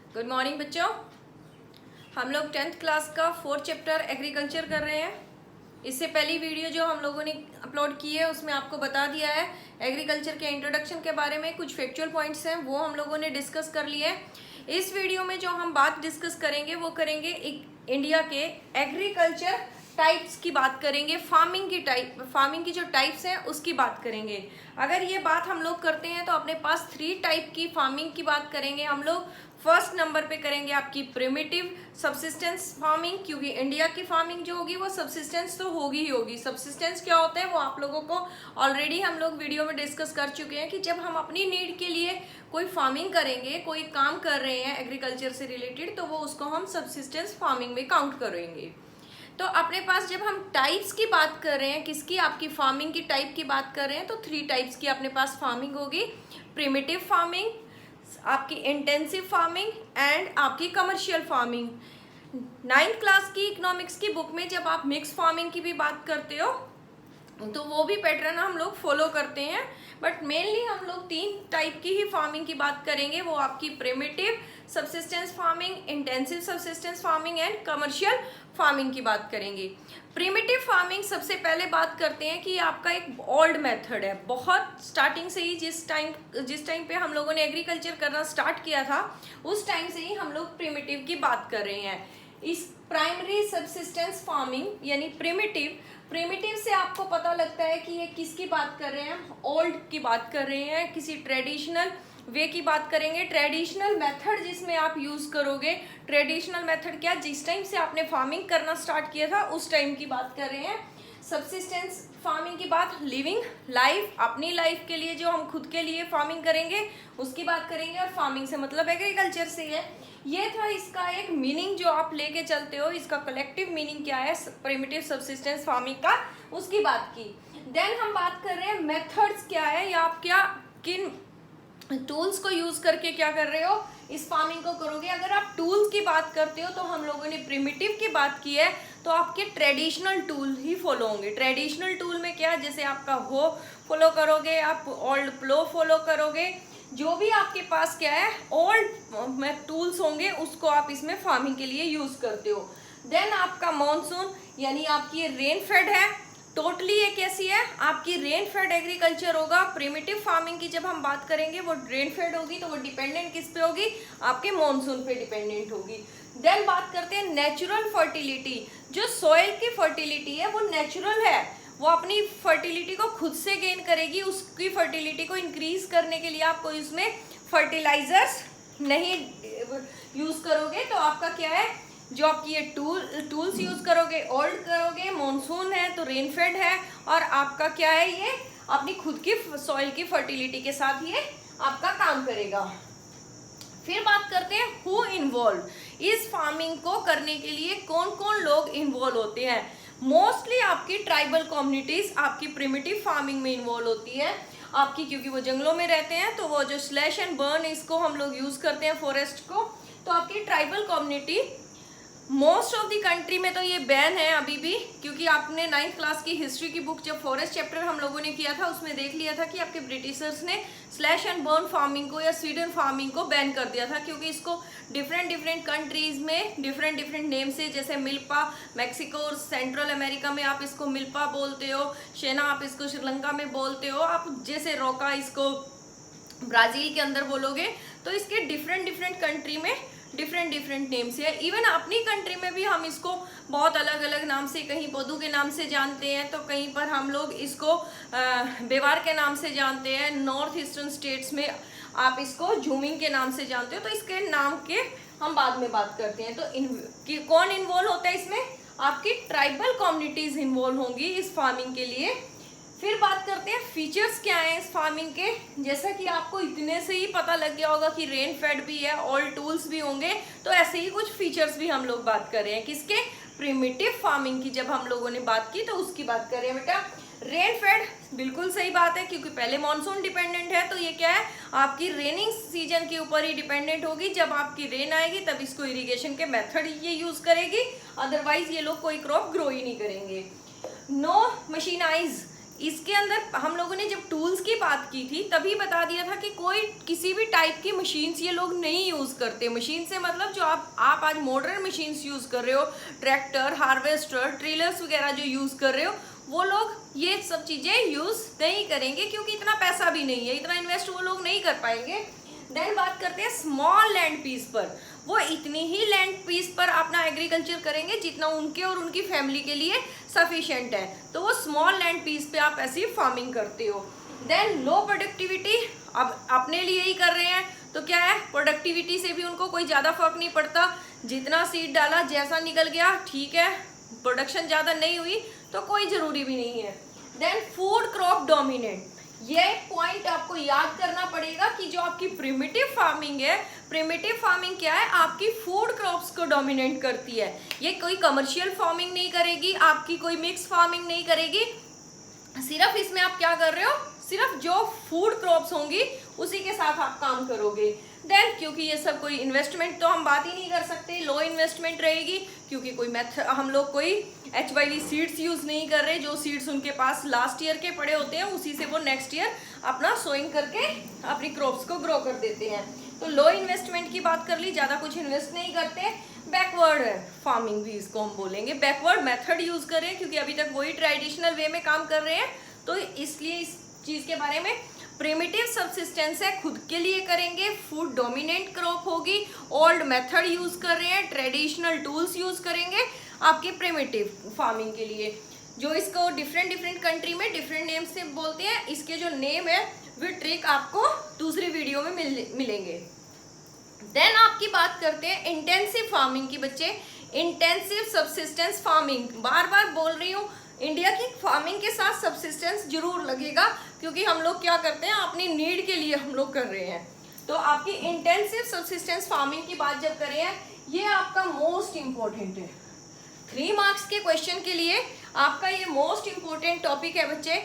Good morning बच्चों। हम लोग 10th क्लास का 4th चैप्टर एग्रीकल्चर कर रहे हैं। इससे पहली वीडियो जो हम लोगों ने अपलोड की है उसमें आपको बता दिया है एग्रीकल्चर के इंट्रोडक्शन के बारे में। कुछ फैक्चुअल पॉइंट्स हैं वो हम लोगों ने डिस्कस कर लिए हैं। इस वीडियो में जो हम बात डिस्कस करेंगे वो करेंगे इंडिया के एग्रीकल्चर टाइप्स की बात करेंगे। फार्मिंग की जो टाइप्स हैं उसकी बात करेंगे। अगर ये बात हम लोग करते हैं तो अपने पास 3 टाइप की फार्मिंग की बात करेंगे हम लोग। फर्स्ट नंबर पे करेंगे आपकी प्रिमिटिव सब्सिस्टेंस फार्मिंग, क्योंकि इंडिया की फार्मिंग जो होगी वो सब्सिस्टेंस तो होगी ही होगी। सब्सिस्टेंस क्या होता है वो आप लोगों को ऑलरेडी हम लोग वीडियो में डिस्कस कर चुके हैं कि जब हम अपनी नीड के लिए कोई फार्मिंग करेंगे, कोई काम कर रहे हैं एग्रीकल्चर से रिलेटेड, तो वो उसको हम सब्सिस्टेंस फार्मिंग में काउंट करेंगे। तो अपने पास जब हम टाइप्स की बात कर रहे हैं, किसकी, आपकी फार्मिंग की टाइप की बात कर रहे हैं, तो 3 टाइप्स की अपने पास फार्मिंग होगी। प्रिमिटिव फार्मिंग, आपकी इंटेंसिव फार्मिंग एंड आपकी कमर्शियल फार्मिंग। 9th क्लास की इकोनॉमिक्स की बुक में जब आप मिक्स फार्मिंग की भी बात करते हो तो वो भी पैटर्न हम लोग फॉलो करते हैं, बट मेनली हम लोग 3 टाइप की ही फार्मिंग की बात करेंगे। वो आपकी primitive subsistence farming, intensive subsistence farming and commercial farming की बात करेंगे। प्रिमिटिव फार्मिंग सबसे पहले बात करते हैं कि आपका एक ओल्ड मेथड है। बहुत स्टार्टिंग से ही जिस टाइम पे हम लोगों ने एग्रीकल्चर करना स्टार्ट किया था उस टाइम से ही हम लोग प्रिमिटिव की बात कर रहे हैं। इस प्राइमरी सब्सिस्टेंस फार्मिंग यानी प्रिमिटिव से आपको पता लगता है कि ये किसकी बात कर रहे हैं, ओल्ड की बात कर रहे हैं, किसी ट्रेडिशनल वे की बात करेंगे। ट्रेडिशनल मेथड जिसमें आप यूज करोगे, ट्रेडिशनल मेथड क्या, जिस टाइम से आपने फार्मिंग करना स्टार्ट किया था उस टाइम की बात कर रहे हैं। सब्सिस्टेंस फार्मिंग की बात, लिविंग लाइफ, अपनी लाइफ के लिए जो हम खुद के लिए फार्मिंग करेंगे उसकी बात करेंगे। और फार्मिंग से मतलब एग्रीकल्चर से है। ये था इसका एक मीनिंग जो आप लेके चलते हो, इसका कलेक्टिव मीनिंग क्या है प्रिमिटिव सब्सिस्टेंस फार्मिंग का, उसकी बात की। देन हम बात कर रहे हैं मेथड्स क्या है, या आप क्या किन टूल्स को यूज करके क्या कर रहे हो इस फार्मिंग को करोगे। अगर आप टूल्स की बात करते हो तो हम लोगों ने प्रिमिटिव की बात की है तो आपके ट्रेडिशनल टूल ही फॉलो होंगे। ट्रेडिशनल टूल में क्या, जैसे आपका हो फॉलो करोगे, आप ओल्ड प्लो फॉलो करोगे, जो भी आपके पास क्या है ओल्ड टूल्स होंगे उसको आप इसमें फार्मिंग के लिए यूज करते हो। देन आपका मॉनसून यानी आपकी रेन फेड है, टोटली ये कैसी है, आपकी रेन फेड एग्रीकल्चर होगा। प्रिमिटिव फार्मिंग की जब हम बात करेंगे वो रेन फेड होगी, तो वो डिपेंडेंट किस पे होगी, आपके मॉनसून पे डिपेंडेंट होगी। देन बात करते हैं नेचुरल फर्टिलिटी। जो सॉइल की फर्टिलिटी है वो नेचुरल है, वो अपनी फर्टिलिटी को खुद से गेन करेगी। उसकी फर्टिलिटी को इंक्रीज करने के लिए आपको इसमें फर्टिलाइजर्स नहीं यूज करोगे। तो आपका क्या है, जो आपकी ये टूल्स यूज करोगे, ओल्ड करोगे, मॉनसून है तो रेनफेड है, और आपका क्या है, ये अपनी खुद की सॉइल की फर्टिलिटी के साथ ये आपका काम करेगा। फिर बात करते हैं हु इन्वॉल्व। इस फार्मिंग को करने के लिए कौन कौन लोग इन्वॉल्व होते हैं। मोस्टली आपकी ट्राइबल कम्युनिटीज आपकी प्रिमिटिव फार्मिंग में इन्वॉल्व होती है आपकी, क्योंकि वो जंगलों में रहते हैं तो वो जो स्लैश एंड बर्न इसको हम लोग यूज करते हैं फॉरेस्ट को। तो आपकी tribal community most of the country में तो ये बैन है अभी भी, क्योंकि आपने 9th क्लास की हिस्ट्री की बुक जब फॉरेस्ट चैप्टर हम लोगों ने किया था उसमें देख लिया था कि आपके ब्रिटिशर्स ने स्लैश एंड बर्न फार्मिंग को या स्वीडन फार्मिंग को बैन कर दिया था, क्योंकि इसको डिफरेंट कंट्रीज में डिफरेंट नेम से, जैसे मिल्पा मैक्सिको और सेंट्रल अमेरिका में आप इसको मिल्पा बोलते हो, शेना आप इसको श्रीलंका में बोलते हो, आप जैसे रोका इसको ब्राजील के अंदर बोलोगे। तो इसके डिफरेंट कंट्री में डिफरेंट नेम से है। इवन अपनी कंट्री में भी हम इसको बहुत अलग अलग नाम से, कहीं पोदू के नाम से जानते हैं तो कहीं पर हम लोग इसको बेवार के नाम से जानते हैं। नॉर्थ ईस्टर्न स्टेट्स में आप इसको झूमिंग के नाम से जानते हो। तो इसके नाम के हम बाद में बात करते हैं। तो कौन इन्वॉल्व होता है इसमें, आपकी ट्राइबल कम्युनिटीज इन्वॉल्व होंगी इस फार्मिंग के लिए। फिर बात करते हैं फीचर्स क्या हैं इस फार्मिंग के। जैसा कि आपको इतने से ही पता लग गया होगा कि रेन फेड भी है, ऑल टूल्स भी होंगे, तो ऐसे ही कुछ फीचर्स भी हम लोग बात कर रहे हैं। किसके, प्रिमिटिव फार्मिंग की जब हम लोगों ने बात की तो उसकी बात कर रहे हैं बेटा। रेन फेड बिल्कुल सही बात है, क्योंकि पहले मॉनसून डिपेंडेंट है, तो ये क्या है, आपकी रेनिंग सीजन के ऊपर ही डिपेंडेंट होगी। जब आपकी रेन आएगी तब इसको इरिगेशन के मेथड ये यूज करेगी, अदरवाइज ये लोग कोई क्रॉप ग्रो ही नहीं करेंगे। नो मशीनाइज, इसके अंदर हम लोगों ने जब टूल्स की बात की थी तभी बता दिया था कि कोई किसी भी टाइप की मशीन्स ये लोग नहीं यूज़ करते। मशीन से मतलब जो आप आज मॉडर्न मशीन्स यूज़ कर रहे हो, ट्रैक्टर, हार्वेस्टर, ट्रिलर्स वगैरह जो यूज़ कर रहे हो, वो लोग ये सब चीज़ें यूज़ नहीं करेंगे क्योंकि इतना पैसा भी नहीं है, इतना इन्वेस्ट वो लोग नहीं कर पाएंगे। देन बात करते हैं स्मॉल लैंड पीस पर। वो इतनी ही लैंड पीस पर अपना एग्रीकल्चर करेंगे जितना उनके और उनकी फैमिली के लिए सफिशिएंट है, तो वो स्मॉल लैंड पीस पे आप ऐसी फार्मिंग करते हो। देन लो प्रोडक्टिविटी, अब अपने लिए ही कर रहे हैं तो क्या है, प्रोडक्टिविटी से भी उनको कोई ज़्यादा फर्क नहीं पड़ता, जितना सीड डाला जैसा निकल गया ठीक है, प्रोडक्शन ज़्यादा नहीं हुई तो कोई ज़रूरी भी नहीं है। देन फूड क्रॉप डोमिनेंट, ये पॉइंट आपको याद करना पड़ेगा कि जो आपकी प्रिमिटिव फार्मिंग है, प्रिमिटिव फार्मिंग क्या है, आपकी फूड क्रॉप्स को डोमिनेट करती है। ये कोई कमर्शियल फार्मिंग नहीं करेगी, आपकी कोई मिक्स फार्मिंग नहीं करेगी, सिर्फ इसमें आप क्या कर रहे हो, सिर्फ जो फूड क्रॉप्स होंगी उसी के साथ आप काम करोगे। देन क्योंकि ये सब कोई इन्वेस्टमेंट तो हम बात ही नहीं कर सकते, लो इन्वेस्टमेंट रहेगी क्योंकि कोई हम लोग कोई HYV सीड्स यूज़ नहीं कर रहे, जो सीड्स उनके पास लास्ट ईयर के पड़े होते हैं उसी से वो नेक्स्ट ईयर अपना सोइंग करके अपनी क्रॉप्स को ग्रो कर देते हैं। तो लो इन्वेस्टमेंट की बात कर ली, ज़्यादा कुछ इन्वेस्ट नहीं करते। बैकवर्ड फार्मिंग भी इसको हम बोलेंगे, बैकवर्ड मेथड यूज़ करें क्योंकि अभी तक वही ट्रेडिशनल वे में काम कर रहे हैं, तो इसलिए इस चीज़ के बारे में प्रिमिटिव सबसिस्टेंस है, खुद के लिए करेंगे, फूड डोमिनेंट क्रॉप होगी, ओल्ड मेथड यूज़ कर रहे हैं, ट्रेडिशनल टूल्स यूज़ करेंगे आपकी प्रिमिटिव फार्मिंग के लिए, जो इसको डिफरेंट कंट्री में डिफरेंट नेम से बोलते हैं। इसके जो नेम है वो ट्रिक आपको दूसरी वीडियो में मिलेंगे। देन आपकी बात करते हैं इंटेंसिव फार्मिंग की बच्चे, इंटेंसिव सबसिस्टेंस फार्मिंग, बार बार बोल रही हूँ, इंडिया की फार्मिंग के साथ सबसिस्टेंस जरूर लगेगा क्योंकि हम लोग क्या करते हैं, अपनी नीड के लिए हम लोग कर रहे हैं। तो आपकी इंटेंसिव सबसिस्टेंस फार्मिंग की बात जब कर रहे हैं, ये आपका मोस्ट इम्पोर्टेंट है 3 मार्क्स के क्वेश्चन के लिए, आपका ये मोस्ट इम्पोर्टेंट टॉपिक है बच्चे,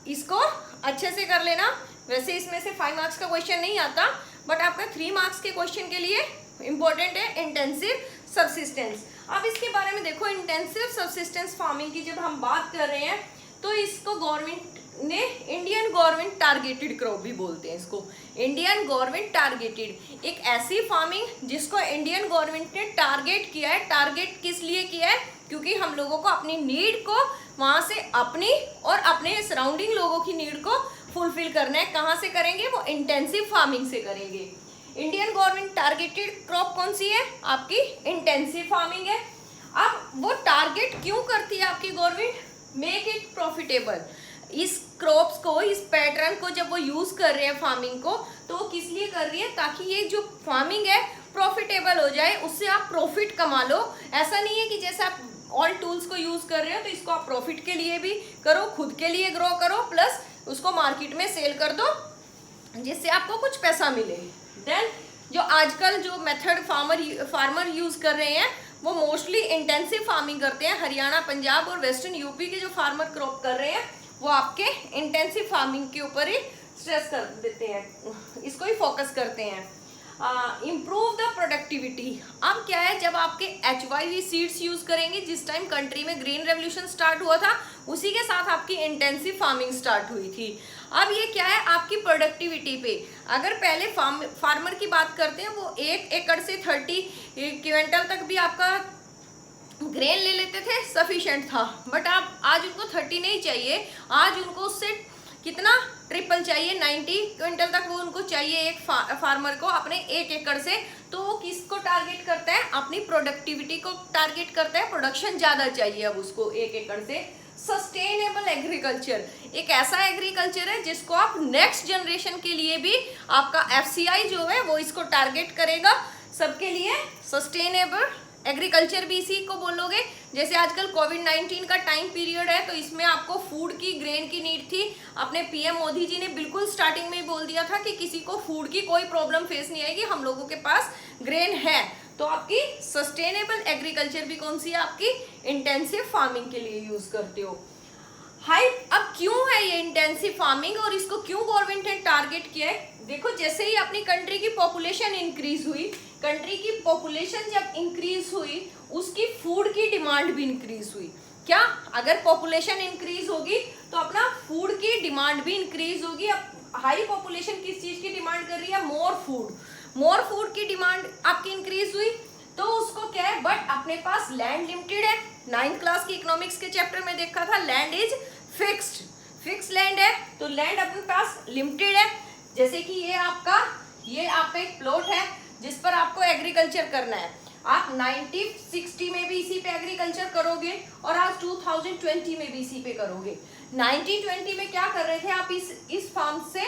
इसको अच्छे से कर लेना। वैसे इसमें से 5 मार्क्स का क्वेश्चन नहीं आता, बट आपका 3 मार्क्स के क्वेश्चन के लिए इम्पोर्टेंट है इंटेंसिव सबसिस्टेंस। अब इसके बारे में देखो, इंटेंसिव सबसिस्टेंस फार्मिंग की जब हम बात कर रहे हैं तो इसको गवर्नमेंट ने इंडियन गवर्नमेंट टारगेटेड क्रॉप भी बोलते हैं। इसको इंडियन गवर्नमेंट टारगेटेड, एक ऐसी फार्मिंग जिसको इंडियन गवर्नमेंट ने टारगेट किया है। टारगेट किस लिए किया है, क्योंकि हम लोगों को अपनी नीड को वहाँ से अपनी और अपने सराउंडिंग लोगों की नीड को फुलफिल करना है। कहाँ से करेंगे, वो इंटेंसिव फार्मिंग से करेंगे। इंडियन गवर्नमेंट टारगेटेड क्रॉप कौन सी है, आपकी इंटेंसिव फार्मिंग है। अब वो टारगेट क्यों करती है आपकी गवर्नमेंट, मेक इट प्रॉफिटेबल। इस क्रॉप्स को, इस पैटर्न को जब वो यूज कर रहे हैं फार्मिंग को, तो वो किस लिए कर रही है, ताकि ये जो फार्मिंग है प्रॉफिटेबल हो जाए, उससे आप प्रॉफिट कमा लो। ऐसा नहीं है कि जैसे आप ऑल टूल्स को यूज कर रहे हो तो इसको आप प्रॉफिट के लिए भी करो, खुद के लिए ग्रो करो, प्लस उसको मार्केट में सेल कर दो जिससे आपको कुछ पैसा मिले। देन जो आजकल जो मेथड फार्मर यूज कर रहे हैं वो मोस्टली इंटेंसिव फार्मिंग करते हैं। हरियाणा, पंजाब और वेस्टर्न यूपी के जो फार्मर क्रॉप कर रहे हैं वो आपके इंटेंसिव फार्मिंग के ऊपर ही स्ट्रेस कर देते हैं, इसको ही फोकस करते हैं। इम्प्रूव द प्रोडक्टिविटी, अब क्या है, जब आपके HYV सीड्स यूज करेंगे, जिस टाइम कंट्री में ग्रीन रेवोल्यूशन स्टार्ट हुआ था उसी के साथ आपकी इंटेंसिव फार्मिंग स्टार्ट हुई थी। अब ये क्या है, आपकी प्रोडक्टिविटी पे, अगर पहले फार्मर की बात करते हैं वो 1 एकड़ से 30 क्विंटल तक भी आपका ग्रेन ले लेते थे, सफिशिएंट था। बट आप आज उनको 30 नहीं चाहिए, आज उनको उससे कितना ट्रिपल चाहिए, 90 क्विंटल तक वो उनको चाहिए एक फार्मर को अपने 1 एकड़ से। तो वो किसको टारगेट करता है, अपनी प्रोडक्टिविटी को टारगेट करता है, प्रोडक्शन ज़्यादा चाहिए अब उसको 1 एकड़ से। सस्टेनेबल एग्रीकल्चर, एक ऐसा एग्रीकल्चर है जिसको आप नेक्स्ट जनरेशन के लिए भी, आपका FCI जो है वो इसको टारगेट करेगा सबके लिए। सस्टेनेबल एग्रीकल्चर भी इसी को बोलोगे। जैसे आजकल कोविड-19 का टाइम पीरियड है तो इसमें आपको फूड की, ग्रेन की नीड थी। अपने PM मोदी जी ने बिल्कुल स्टार्टिंग में ही बोल दिया था कि किसी को फूड की कोई प्रॉब्लम फेस नहीं आएगी, हम लोगों के पास ग्रेन है। तो आपकी सस्टेनेबल एग्रीकल्चर भी कौन सी है, आपकी इंटेंसिव फार्मिंग के लिए यूज करते हो। हाई, अब क्यों है ये इंटेंसिव फार्मिंग और इसको क्यों गवर्नमेंट ने टारगेट किया है। देखो, जैसे ही अपनी कंट्री की पॉपुलेशन इंक्रीज हुई, कंट्री की पॉपुलेशन जब इंक्रीज हुई उसकी फूड की डिमांड भी इंक्रीज हुई। क्या, अगर पॉपुलेशन इंक्रीज होगी तो अपना फूड की डिमांड भी इंक्रीज होगी। अब हाई पॉपुलेशन किस चीज की डिमांड कर रही है, मोर फूड, मोर फूड की डिमांड आपकी इंक्रीज हुई तो उसको क्या है, बट अपने पास लैंड लिमिटेड है। 9th क्लास की इकोनॉमिक्स के चैप्टर में देखा था, land is fixed, fix land है, तो लैंड अपने पास लिमिटेड है। जैसे कि ये आपका एक प्लॉट है जिस पर आपको एग्रीकल्चर करना है, आप 1960 में भी इसी पे एग्रीकल्चर करोगे और आज 2020 में भी इसी पे करोगे। 1920 में क्या कर रहे थे आप, इस फार्म से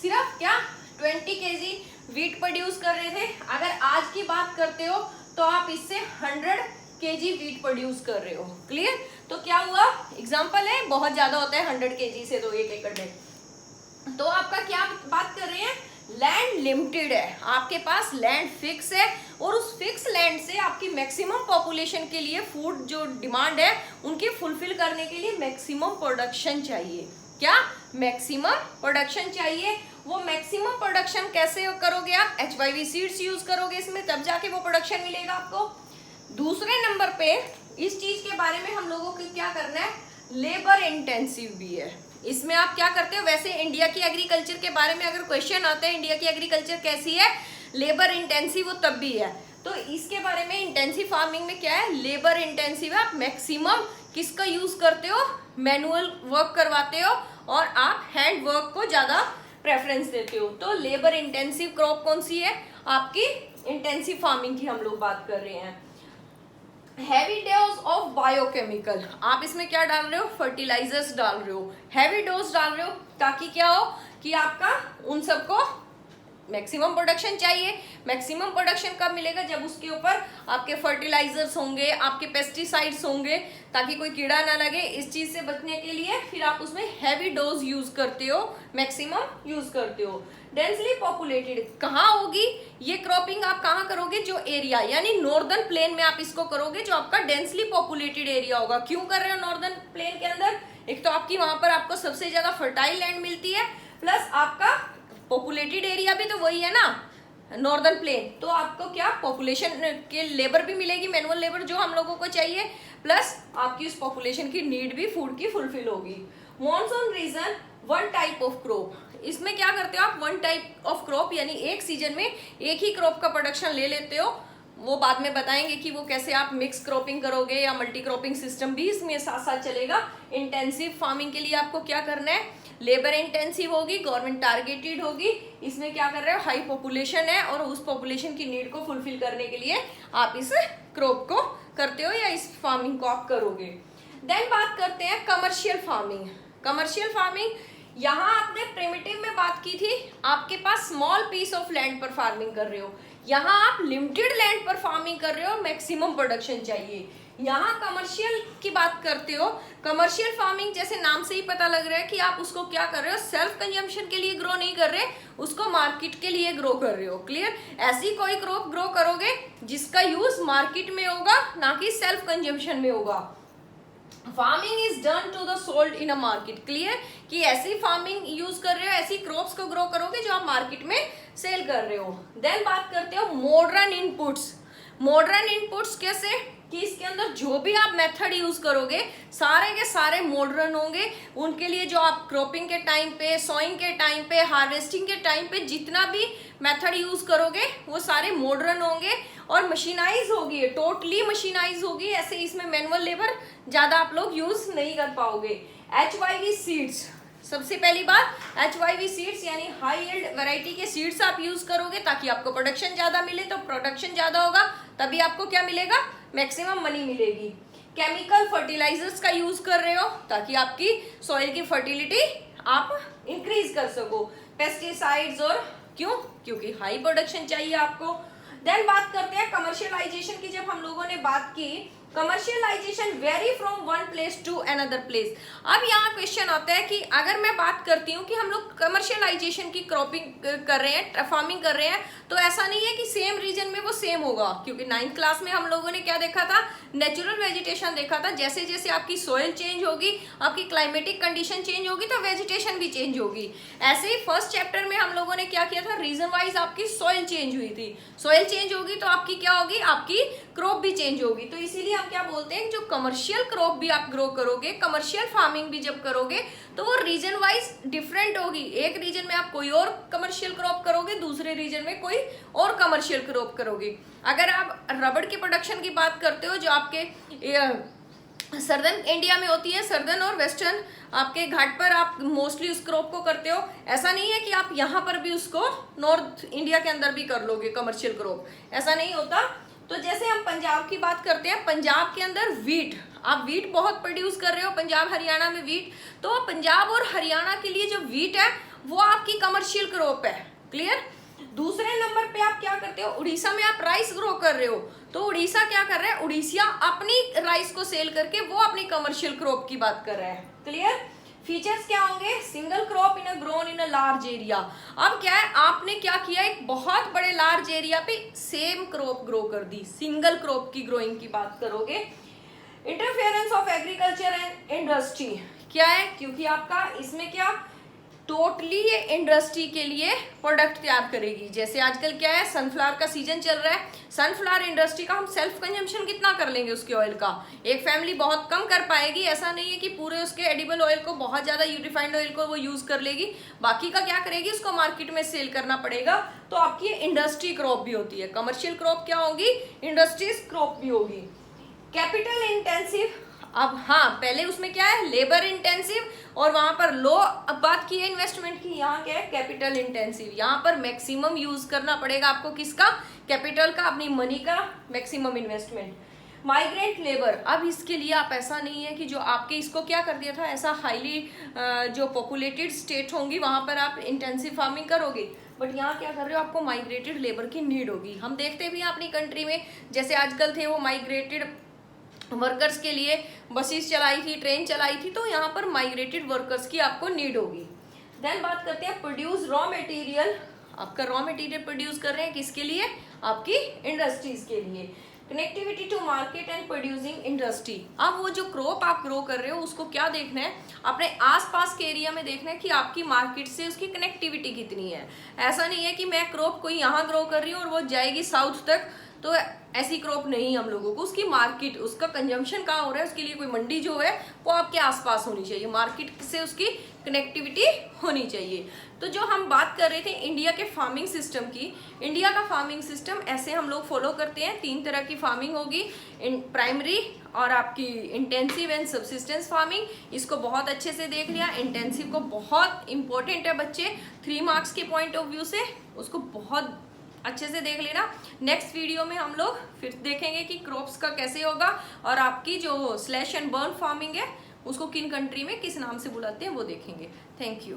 सिर्फ क्या 20 kg वीट प्रोड्यूस कर रहे थे। अगर आज की बात करते हो तो आप इससे 100 kg वीट प्रोड्यूस कर रहे हो। क्लियर, तो क्या हुआ, एग्जांपल है, बहुत ज्यादा होता है 100 kg से तो 1 एकड़ में। तो आपका क्या बात कर रहे हैं, लैंड लिमिटेड है, आपके पास लैंड फिक्स है और उस फिक्स लैंड से आपकी मैक्सिमम पॉपुलेशन के लिए फूड जो डिमांड है उनकी फुलफिल करने के लिए मैक्सिमम प्रोडक्शन चाहिए। क्या, मैक्सिमम प्रोडक्शन चाहिए। वो मैक्सिमम प्रोडक्शन कैसे करोगे आप, HYV सीड्स यूज करोगे इसमें, तब जाके वो प्रोडक्शन मिलेगा आपको। दूसरे नंबर पे इस चीज के बारे में हम लोगों को क्या करना है, लेबर इंटेंसिव भी है। इसमें आप क्या करते हो, वैसे इंडिया की एग्रीकल्चर के बारे में अगर क्वेश्चन आता है, इंडिया की एग्रीकल्चर कैसी है, लेबर इंटेंसिव, वो तब भी है। तो इसके बारे में इंटेंसिव फार्मिंग में क्या है, लेबर इंटेंसिव है। आप मैक्सिमम किसका यूज करते हो, मैनुअल वर्क करवाते हो और आप हैंड वर्क को ज्यादा प्रेफरेंस देते हो। तो लेबर इंटेंसिव क्रॉप कौन सी है आपकी, इंटेंसिव फार्मिंग की हम लोग बात कर रहे हैं। हैवी डोज ऑफ बायोकेमिकल, आप इसमें क्या डाल रहे हो, फर्टिलाइजर्स डाल रहे हो, हैवी डोज डाल रहे हो, ताकि क्या हो कि आपका उन सबको मैक्सिमम प्रोडक्शन चाहिए। मैक्सिमम प्रोडक्शन कब मिलेगा, जब उसके ऊपर आपके फर्टिलाइजर्स होंगे, आपके पेस्टिसाइड्स होंगे, ताकि कोई कीड़ा ना लगे। इस चीज से बचने के लिए फिर आप उसमें हैवी डोज यूज करते हो, मैक्सिमम यूज करते हो। डेंसली पॉपुलेटेड कहाँ होगी ये क्रॉपिंग, आप कहाँ करोगे, जो एरिया यानी नॉर्दर्न प्लेन में आप इसको करोगे, जो आपका डेंसली पॉपुलेटेड एरिया होगा। क्यों कर रहे हो नॉर्दर्न प्लेन के अंदर, एक तो आपकी वहां पर आपको सबसे ज्यादा फर्टाइल लैंड मिलती है, प्लस आपका पॉपुलेटेड एरिया भी तो वही है ना, नॉर्दर्न प्लेन। तो आपको क्या पॉपुलेशन के लेबर भी मिलेगी, मैनुअल लेबर जो हम लोगों को चाहिए, प्लस आपकी उस पॉपुलेशन की नीड भी फूड की फुलफिल होगी। Monsoon region one type of crop, इसमें क्या करते हो आप, वन टाइप ऑफ क्रॉप यानी एक सीजन में एक ही क्रॉप का प्रोडक्शन ले लेते हो। वो बाद में बताएंगे कि वो कैसे आप मिक्स क्रॉपिंग करोगे या मल्टी क्रॉपिंग सिस्टम भी इसमें साथ साथ चलेगा। इंटेंसिव फार्मिंग के लिए आपको क्या करना है, लेबर इंटेंसिव होगी, गवर्नमेंट टारगेटेड होगी। इसमें क्या कर रहे हो, हाई पॉपुलेशन है और उस पॉपुलेशन की नीड को फुलफिल करने के लिए आप इस क्रॉप को करते हो या इस फार्मिंग को आप करोगे। देन बात करते हैं कमर्शियल फार्मिंग। कमर्शियल फार्मिंग, यहाँ आपने प्रिमिटिव में बात की थी, आपके पास स्मॉल पीस ऑफ लैंड पर फार्मिंग कर रहे हो, यहाँ आप लिमिटेड लैंड पर फार्मिंग कर रहे हो, मैक्सिमम प्रोडक्शन चाहिए। यहाँ कमर्शियल की बात करते हो, कमर्शियल फार्मिंग जैसे नाम से ही पता लग रहा है कि आप उसको क्या कर रहे हो, सेल्फ कंजम्पशन के लिए ग्रो नहीं कर रहे, उसको मार्केट के लिए ग्रो कर रहे हो। क्लियर, ऐसी कोई क्रॉप ग्रो करोगे जिसका यूज मार्केट में होगा, ना कि सेल्फ कंजम्पशन में होगा। Farming is done to the sold in a market. Clear, कि ऐसी फार्मिंग यूज कर रहे हो, ऐसी क्रॉप्स को ग्रो करोगे जो आप मार्केट में सेल कर रहे हो। देन बात करते हो मॉडर्न इनपुट्स। मॉडर्न इनपुट्स कैसे, कि इसके अंदर जो भी आप मेथड यूज करोगे सारे के सारे मॉडर्न होंगे। उनके लिए जो आप क्रॉपिंग के टाइम पे, सोइंग के टाइम पे, हार्वेस्टिंग के टाइम पे जितना भी मेथड यूज करोगे वो सारे मॉडर्न होंगे और मशीनाइज होगी, टोटली मशीनाइज होगी। ऐसे इसमें मैनुअल लेबर ज्यादा आप लोग यूज नहीं कर पाओगे। HYV सीड्स, सबसे पहली बात HYV सीड्स यानी हाई यील्ड वैरायटी के सीड्स आप यूज करोगे ताकि आपको प्रोडक्शन ज्यादा मिले। तो प्रोडक्शन ज्यादा होगा तभी आपको क्या मिलेगा, मैक्सिमम मनी मिलेगी। केमिकल फर्टिलाइजर्स का यूज कर रहे हो ताकि आपकी सॉइल की फर्टिलिटी आप इंक्रीज कर सको। पेस्टिसाइड्स, और क्यों, क्योंकि हाई प्रोडक्शन चाहिए आपको। देन बात करते हैं कमर्शियलाइजेशन की। जब हम लोगों ने बात की, commercialisation vary from one place to another place. अब यहाँ क्वेश्चन आता है कि अगर मैं बात करती हूँ कि हम लोग कमर्शियलाइजेशन की क्रॉपिंग कर रहे हैं, फार्मिंग कर रहे हैं, तो ऐसा नहीं है कि सेम रीजन में वो सेम होगा, क्योंकि 9th क्लास में हम लोगों ने क्या देखा था, नेचुरल वेजिटेशन देखा था। जैसे जैसे आपकी सोइल चेंज होगी, आपकी क्लाइमेटिक कंडीशन चेंज होगी, तो वेजिटेशन भी चेंज होगी। ऐसे ही फर्स्ट चैप्टर में हम लोगों ने क्या किया था, रीजन वाइज आपकी सोइल चेंज हुई थी। सोइल चेंज होगी तो आपकी क्या होगी, आपकी क्रॉप भी चेंज होगी। तो इसीलिए हम क्या बोलते हैं, जो कमर्शियल क्रॉप भी आप ग्रो करोगे, कमर्शियल फार्मिंग भी जब करोगे तो वो रीजन वाइज डिफरेंट होगी। एक रीजन में आप कोई और कमर्शियल क्रॉप करोगे, दूसरे रीजन में कोई और कमर्शियल क्रॉप करोगे। अगर आप रबड़ की प्रोडक्शन की बात करते हो जो आपके सर्दर्न इंडिया में होती है, सर्दर्न और वेस्टर्न आपके घाट पर आप मोस्टली उस क्रॉप को करते हो, ऐसा नहीं है कि आप यहाँ पर भी उसको नॉर्थ इंडिया के अंदर भी कर लोगे कमर्शियल क्रॉप, ऐसा नहीं होता। तो जैसे हम पंजाब की बात करते हैं, पंजाब के अंदर वीट, आप वीट बहुत प्रोड्यूस कर रहे हो पंजाब हरियाणा में वीट, तो पंजाब और हरियाणा के लिए जो वीट है वो आपकी कमर्शियल क्रॉप है। क्लियर। दूसरे नंबर पे आप क्या करते हो, उड़ीसा में आप राइस ग्रो कर रहे हो, तो उड़ीसा क्या कर रहा है, उड़ीसा अपनी राइस को सेल करके वो अपनी कमर्शियल क्रॉप की बात कर रहा है। क्लियर। फीचर्स क्या होंगे, single crop in a grown in a large area. अब क्या है, आपने क्या किया, एक बहुत बड़े लार्ज एरिया पे सेम क्रॉप ग्रो कर दी, सिंगल क्रॉप की ग्रोइंग की बात करोगे। Interference of agriculture and industry क्या है, क्योंकि आपका इसमें क्या टोटली ये इंडस्ट्री के लिए प्रोडक्ट तैयार करेगी। जैसे आजकल क्या है, सनफ्लावर का सीजन चल रहा है, सनफ्लावर इंडस्ट्री का हम सेल्फ कंजम्पशन कितना कर लेंगे उसके ऑयल का, एक फैमिली बहुत कम कर पाएगी। ऐसा नहीं है कि पूरे उसके एडिबल ऑयल को, बहुत ज्यादा रिफाइंड ऑयल को वो यूज कर लेगी, बाकी का क्या करेगी, उसको मार्केट में सेल करना पड़ेगा। तो आपकी इंडस्ट्री क्रॉप भी होती है, कमर्शियल क्रॉप क्या होगी, इंडस्ट्रीज क्रॉप भी होगी। कैपिटल इंटेंसिव, अब हाँ पहले उसमें क्या है, लेबर इंटेंसिव, और वहां पर लो, अब बात की है इन्वेस्टमेंट की, यहाँ क्या है, कैपिटल इंटेंसिव। यहाँ पर मैक्सिमम यूज करना पड़ेगा आपको किसका, कैपिटल का, अपनी मनी का मैक्सिमम इन्वेस्टमेंट। माइग्रेंट लेबर, अब इसके लिए आप, ऐसा नहीं है कि जो आपके इसको क्या कर दिया था, ऐसा हाईली जो पॉपुलेटेड स्टेट होंगी वहां पर आप इंटेंसिव फार्मिंग करोगे, बट यहाँ क्या कर रहे हो, आपको माइग्रेटेड लेबर की नीड होगी। हम देखते भी हैं अपनी कंट्री में, जैसे आजकल थे वो माइग्रेटेड वर्कर्स के लिए बसेस चलाई थी, ट्रेन चलाई थी, तो यहाँ पर माइग्रेटेड वर्कर्स की आपको नीड होगी। देन बात करते हैं प्रोड्यूस रॉ मटेरियल, आपका रॉ मटेरियल प्रोड्यूस कर रहे हैं किसके लिए, आपकी इंडस्ट्रीज के लिए। Connectivity to market and producing industry, अब वो जो क्रॉप आप ग्रो कर रहे हो उसको क्या देखना है, अपने आसपास के एरिया में देखना है कि आपकी मार्केट से उसकी कनेक्टिविटी कितनी है। ऐसा नहीं है कि मैं क्रॉप कोई यहाँ ग्रो कर रही हूँ और वो जाएगी साउथ तक, तो ऐसी क्रॉप नहीं, हम लोगों को उसकी मार्केट, उसका कंजम्पशन कहाँ हो रहा है, उसके लिए कोई मंडी जो है वो आपके आसपास होनी चाहिए, मार्केट से उसकी कनेक्टिविटी होनी चाहिए। तो जो हम बात कर रहे थे इंडिया के फार्मिंग सिस्टम की, इंडिया का फार्मिंग सिस्टम ऐसे हम लोग फॉलो करते हैं, 3 तरह की फार्मिंग होगी, प्राइमरी और आपकी इंटेंसिव एंड सबसिस्टेंस फार्मिंग। इसको बहुत अच्छे से देख लिया, इंटेंसिव को बहुत इंपॉर्टेंट है बच्चे, 3 मार्क्स के पॉइंट ऑफ व्यू से उसको बहुत अच्छे से देख लेना। नेक्स्ट वीडियो में हम लोग फिर देखेंगे कि क्रॉप्स का कैसे होगा, और आपकी जो स्लैश एंड बर्न फार्मिंग है उसको किन कंट्री में किस नाम से बुलाते हैं वो देखेंगे। Thank you.